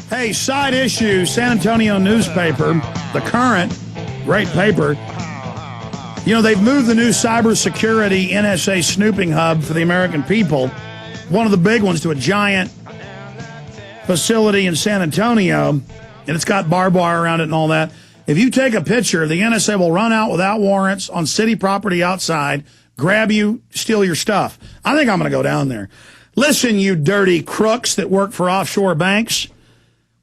Hey, side issue, San Antonio newspaper, The Current, great paper. You know, they've moved the new cybersecurity NSA snooping hub for the American people, one of the big ones, to a giant facility in San Antonio, and it's got barbed wire around it and all that. If you take a picture, the NSA will run out without warrants on city property outside, grab you, steal your stuff. I think I'm going to go down there. Listen, you dirty crooks that work for offshore banks.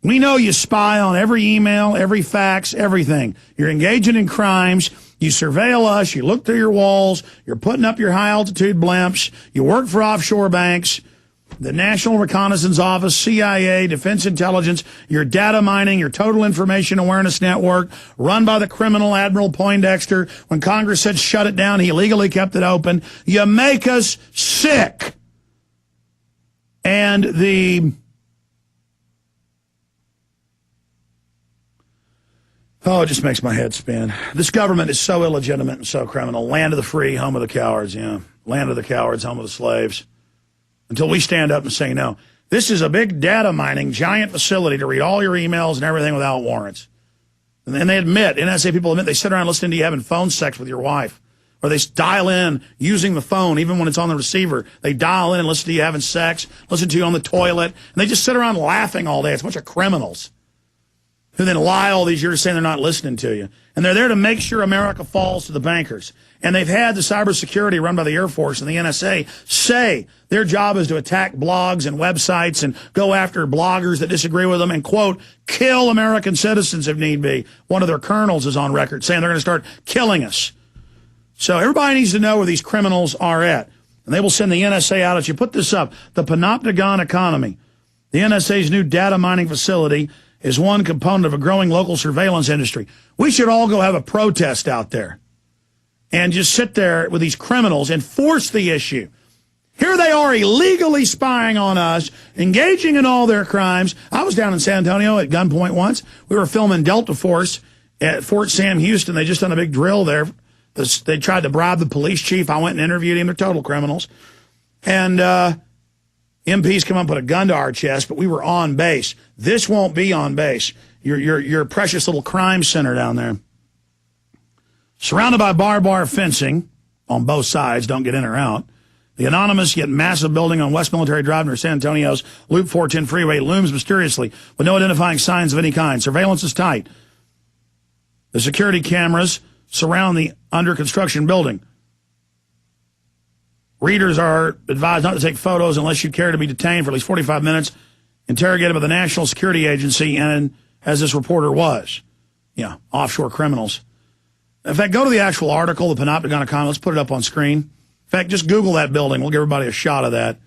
We know you spy on every email, every fax, everything. You're engaging in crimes. You surveil us. You look through your walls. You're putting up your high-altitude blimps. You work for offshore banks, the National Reconnaissance Office, CIA, Defense Intelligence, your data mining, your Total Information Awareness Network, run by the criminal Admiral Poindexter. When Congress said shut it down, he illegally kept it open. You make us sick. And it just makes my head spin. This government is so illegitimate and so criminal. Land of the free, home of the cowards, yeah. Land of the cowards, home of the slaves. Until we stand up and say no. This is a big data mining, giant facility to read all your emails and everything without warrants. And then they admit, NSA people admit, they sit around listening to you having phone sex with your wife. Or they dial in using the phone, even when it's on the receiver. They dial in and listen to you having sex, listen to you on the toilet. And they just sit around laughing all day. It's a bunch of criminals who then lie all these years saying they're not listening to you. And they're there to make sure America falls to the bankers. And they've had the cybersecurity run by the Air Force and the NSA say their job is to attack blogs and websites and go after bloggers that disagree with them and, quote, kill American citizens if need be. One of their colonels is on record saying they're going to start killing us. So everybody needs to know where these criminals are at. And they will send the NSA out at you. Put this up. The Panopticon economy. The NSA's new data mining facility is one component of a growing local surveillance industry. We should all go have a protest out there and just sit there with these criminals and force the issue. Here they are illegally spying on us, engaging in all their crimes. I was down in San Antonio at gunpoint once. We were filming Delta Force at Fort Sam Houston. They just done a big drill there. They tried to bribe the police chief. I went and interviewed him. They're total criminals. And MPs come up and put a gun to our chest, but we were on base. This won't be on base. Your precious little crime center down there. Surrounded by barbed wire fencing on both sides, don't get in or out. The anonymous yet massive building on West Military Drive near San Antonio's Loop 410 freeway looms mysteriously with no identifying signs of any kind. Surveillance is tight. The security cameras surround the under-construction building. Readers are advised not to take photos unless you care to be detained for at least 45 minutes, interrogated by the National Security Agency, and as this reporter was. Yeah, offshore criminals. In fact, go to the actual article, the Panopticon economy. Let's put it up on screen. In fact, just Google that building. We'll give everybody a shot of that.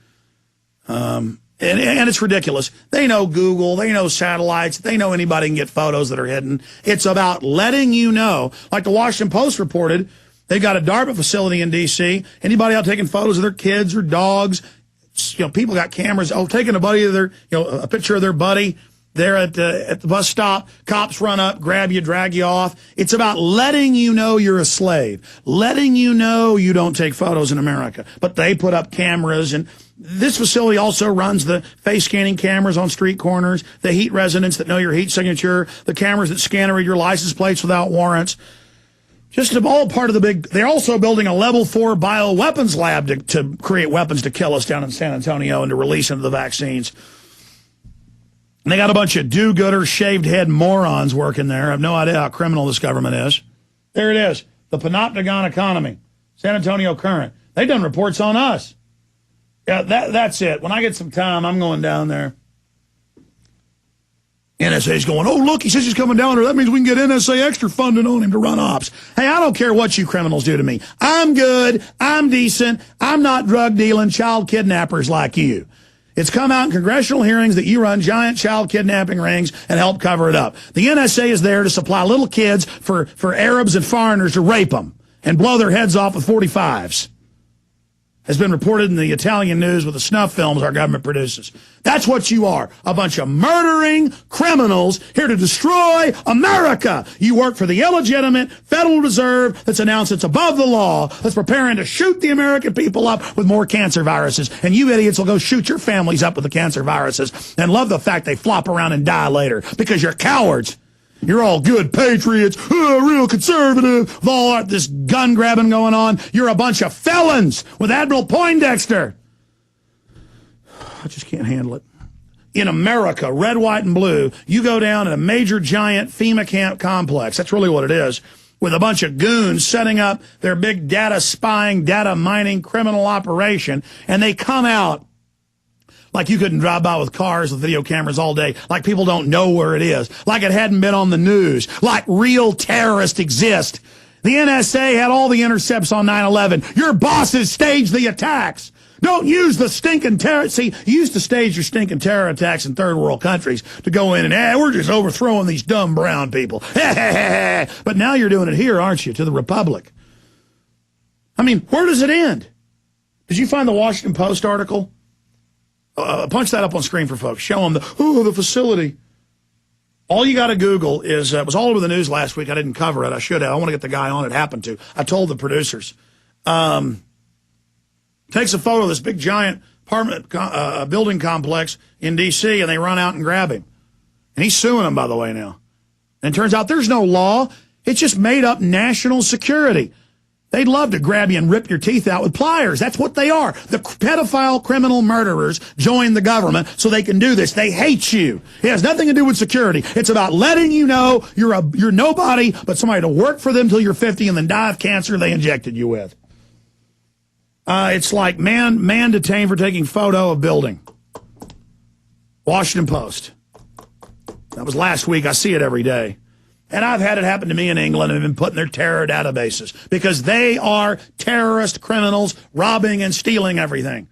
And it's ridiculous. They know Google. They know satellites. They know anybody can get photos that are hidden. It's about letting you know. Like the Washington Post reported, they've got a DARPA facility in D.C. Anybody out taking photos of their kids or dogs? You know, people got cameras. Oh, taking a picture of their buddy there at the bus stop. Cops run up, grab you, drag you off. It's about letting you know you're a slave, letting you know you don't take photos in America. But they put up cameras, and this facility also runs the face scanning cameras on street corners, the heat resonance that know your heat signature, the cameras that scan and read your license plates without warrants. Just all part of the big. They're also building a level 4 bioweapons lab to create weapons to kill us down in San Antonio and to release into the vaccines. And they got a bunch of do-gooder, shaved head morons working there. I have no idea how criminal this government is. There it is. The Panopticon economy. San Antonio Current. They've done reports on us. Yeah, that's it. When I get some time, I'm going down there. NSA's going, oh, look, he says he's coming down there. That means we can get NSA extra funding on him to run ops. Hey, I don't care what you criminals do to me. I'm good. I'm decent. I'm not drug-dealing child kidnappers like you. It's come out in congressional hearings that you run giant child kidnapping rings and help cover it up. The NSA is there to supply little kids for Arabs and foreigners to rape them and blow their heads off with 45s. has been reported in the Italian news with the snuff films our government produces. That's what you are, a bunch of murdering criminals here to destroy America. You work for the illegitimate Federal Reserve that's announced it's above the law, that's preparing to shoot the American people up with more cancer viruses. And you idiots will go shoot your families up with the cancer viruses and love the fact they flop around and die later because you're cowards. You're all good patriots, real conservative, with all this gun grabbing going on. You're a bunch of felons with Admiral Poindexter. I just can't handle it. In America, red, white, and blue, you go down in a major giant FEMA camp complex. That's really what it is. With a bunch of goons setting up their big data spying, data mining criminal operation, and they come out like you couldn't drive by with cars with video cameras all day, like people don't know where it is, like it hadn't been on the news, like real terrorists exist. The NSA had all the intercepts on 9/11. Your bosses staged the attacks. Don't use the stinking terror. See, you used to stage your stinking terror attacks in third world countries to go in and, we're just overthrowing these dumb brown people. But now you're doing it here, aren't you, to the Republic? I mean, where does it end? Did you find the Washington Post article? Punch that up on screen for folks. Show them the facility. All you got to Google is, it was all over the news last week. I didn't cover it. I should have. I want to get the guy on it. Happened to. I told the producers. Takes a photo of this big giant apartment building complex in D.C. and they run out and grab him. And he's suing them, by the way, now. And it turns out there's no law. It's just made up national security. They'd love to grab you and rip your teeth out with pliers. That's what they are. The pedophile criminal murderers join the government so they can do this. They hate you. It has nothing to do with security. It's about letting you know you're nobody but somebody to work for them till you're 50 and then die of cancer they injected you with. It's like man detained for taking photo of building. Washington Post. That was last week. I see it every day. And I've had it happen to me in England and have been put in their terror databases because they are terrorist criminals robbing and stealing everything.